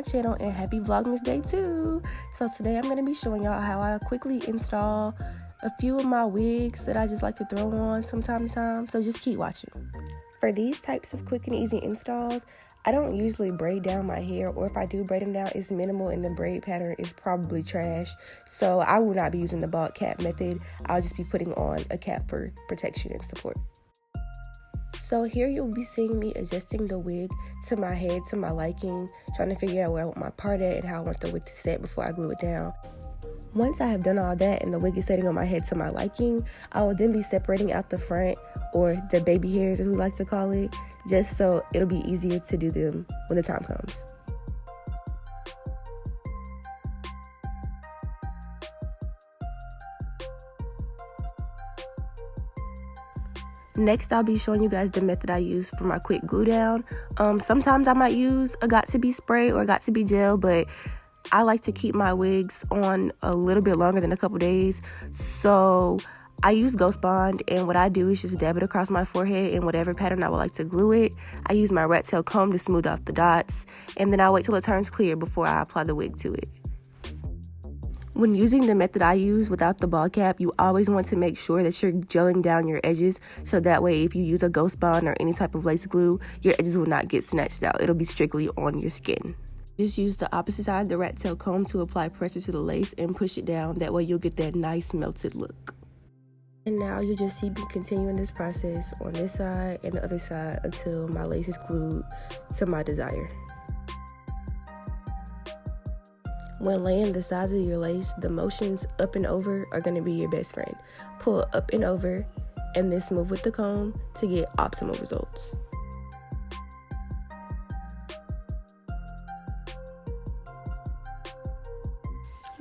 my channel and happy Vlogmas Day 2. So today I'm going to be showing y'all how I quickly install a few of my wigs that I just like to throw on from time to time. So just keep watching. For these types of quick and easy installs, I don't usually braid down my hair, or if I do braid them down, it's minimal and the braid pattern is probably trash. So I will not be using the bald cap method. I'll just be putting on a cap for protection and support. So here you'll be seeing me adjusting the wig to my head, to my liking, trying to figure out where I want my part at and how I want the wig to set before I glue it down. Once I have done all that and the wig is setting on my head to my liking, I will then be separating out the front, or the baby hairs as we like to call it, just so it'll be easier to do them when the time comes. Next, I'll be showing you guys the method I use for my quick glue down. Sometimes I might use a got-to-be spray or a got-to-be gel, but I like to keep my wigs on a little bit longer than a couple days. So I use Ghost Bond, and what I do is just dab it across my forehead in whatever pattern I would like to glue it. I use my rat tail comb to smooth out the dots, and then I wait till it turns clear before I apply the wig to it. When using the method I use without the ball cap, you always want to make sure that you're gelling down your edges, so that way if you use a Ghost Bond or any type of lace glue, your edges will not get snatched out. It'll be strictly on your skin. Just use the opposite side of the rat tail comb to apply pressure to the lace and push it down. That way you'll get that nice melted look. And now you just see me continuing this process on this side and the other side until my lace is glued to my desire. When laying the sides of your lace, the motions up and over are going to be your best friend. Pull up and over and then smooth with the comb to get optimal results.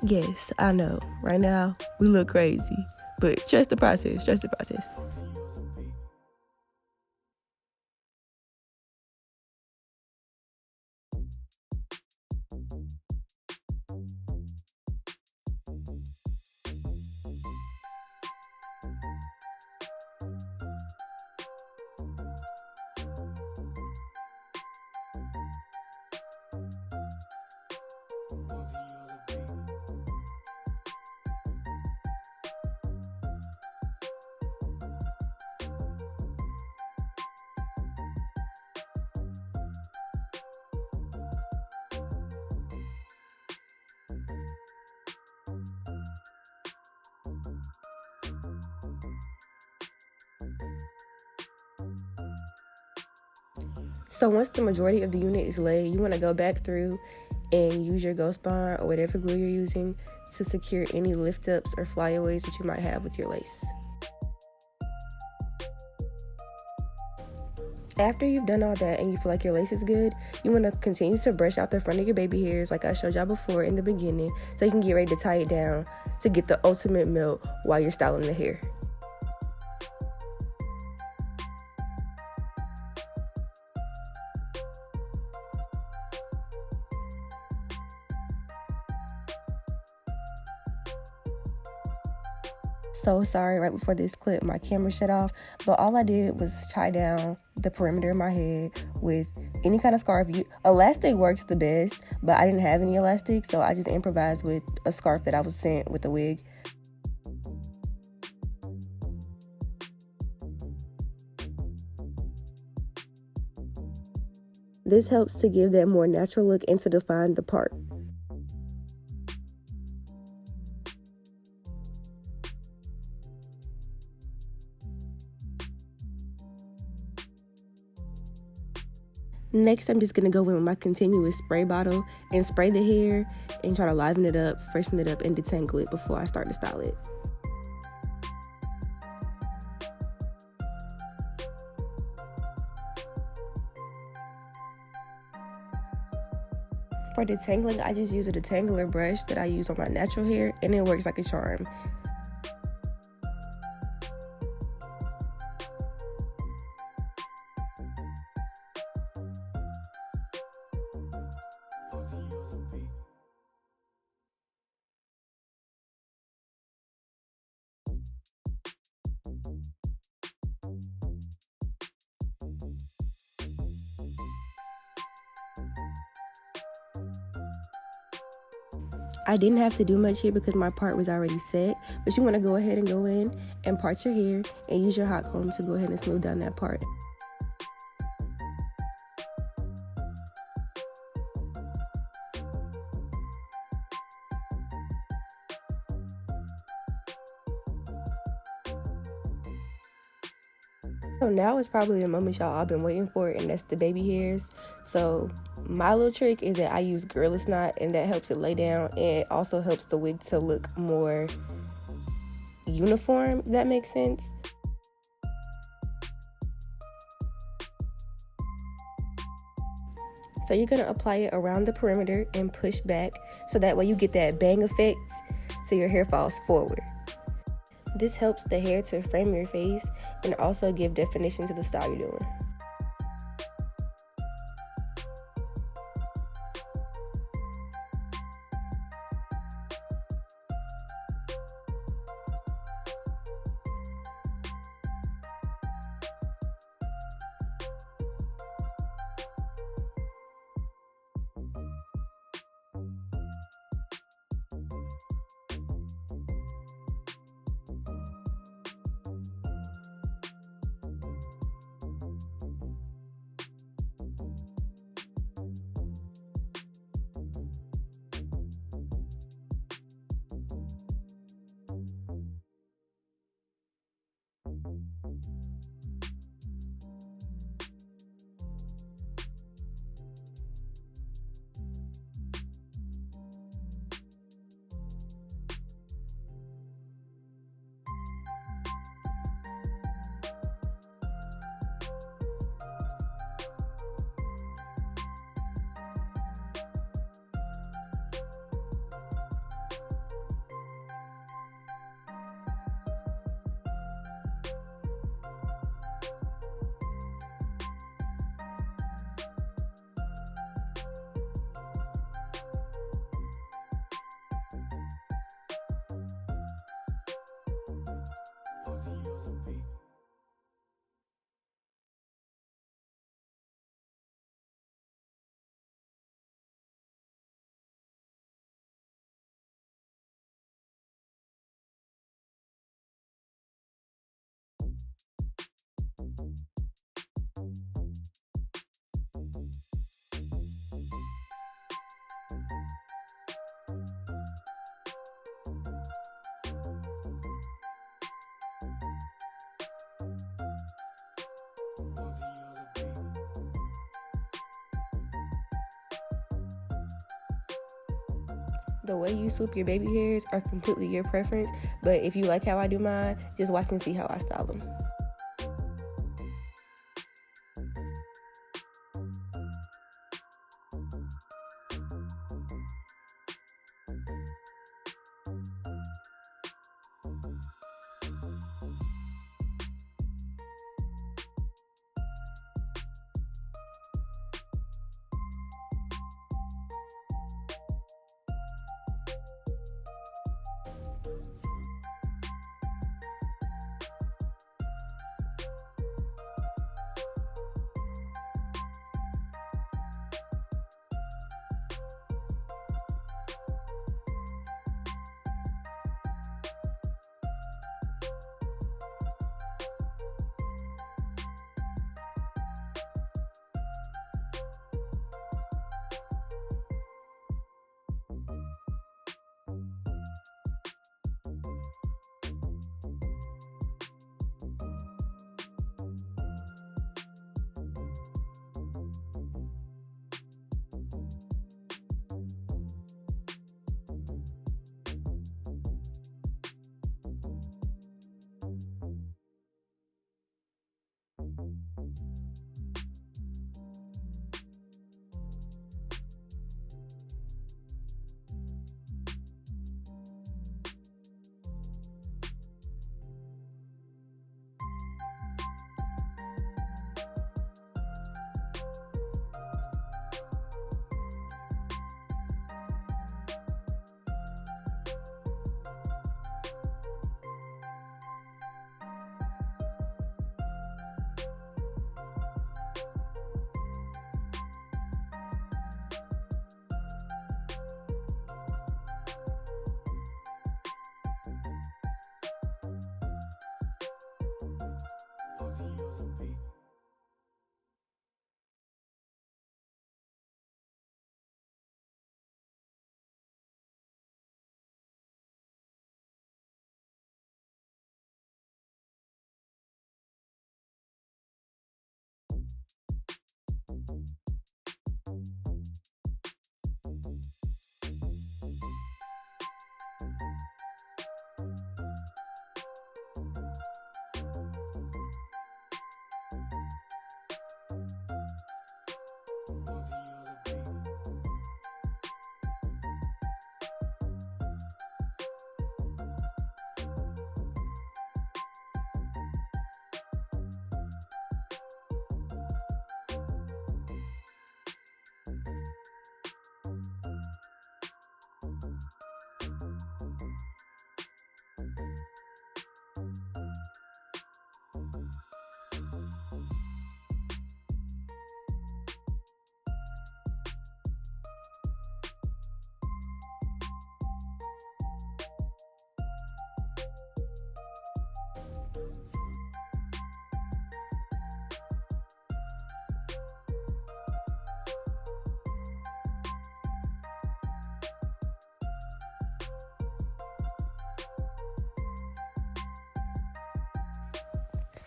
Yes, I know, right now we look crazy, but trust the process, trust the process. So once the majority of the unit is laid, you want to go back through and use your Ghost Bond or whatever glue you're using to secure any lift ups or flyaways that you might have with your lace. After you've done all that and you feel like your lace is good, you want to continue to brush out the front of your baby hairs like I showed y'all before in the beginning, so you can get ready to tie it down to get the ultimate melt while you're styling the hair. So sorry, right before this clip my camera shut off, but all I did was tie down the perimeter of my head with any kind of scarf. Elastic works the best, but I didn't have any elastic, so I just improvised with a scarf that I was sent with a wig. This helps to give that more natural look and to define the part. Next, I'm just going to go in with my continuous spray bottle and spray the hair and try to liven it up, freshen it up, and detangle it before I start to style it. For detangling, I just use a detangler brush that I use on my natural hair, and it works like a charm. I didn't have to do much here because my part was already set, but you want to go ahead and go in and part your hair and use your hot comb to go ahead and smooth down that part. So now is probably the moment y'all all been waiting for, and that's the baby hairs. So my little trick is that I use Gorilla Knot, and that helps it lay down, and it also helps the wig to look more uniform, if that makes sense. So you're gonna apply it around the perimeter and push back, so that way you get that bang effect, so your hair falls forward. This helps the hair to frame your face and also give definition to the style you're doing. The way you swoop your baby hairs are completely your preference, but if you like how I do mine, just watch and see how I style them.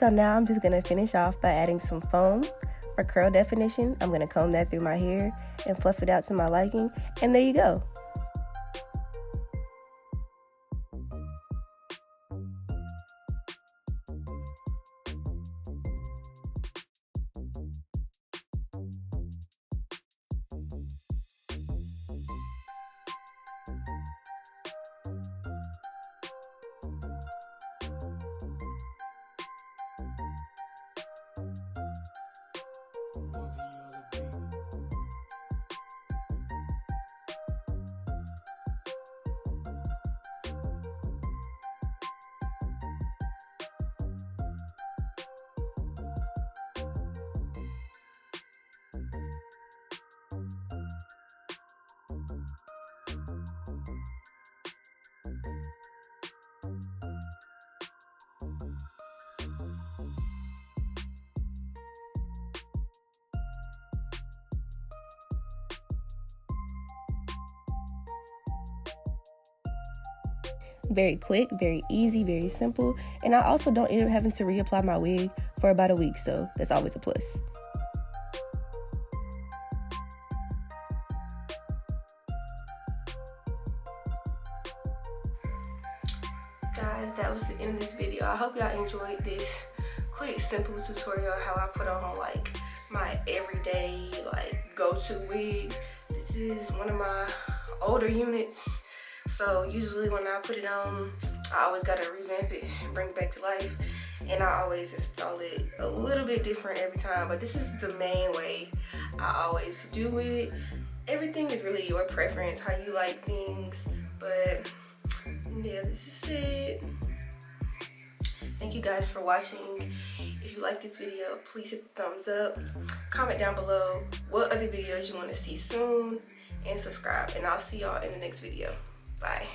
So now I'm just going to finish off by adding some foam for curl definition. I'm going to comb that through my hair and fluff it out to my liking. And there you go. Very quick, very easy, very simple. And I also don't end up having to reapply my wig for about a week, so that's always a plus. Guys, that was the end of this video. I hope y'all enjoyed this quick, simple tutorial how I put on like my everyday like go-to wigs. This is one of my older units. So usually when I put it on, I always gotta revamp it and bring it back to life. And I always install it a little bit different every time, but this is the main way I always do it. Everything is really your preference, how you like things, but yeah, this is it. Thank you guys for watching. If you like this video, please hit the thumbs up. Comment down below what other videos you want to see soon, and subscribe. And I'll see y'all in the next video. Bye.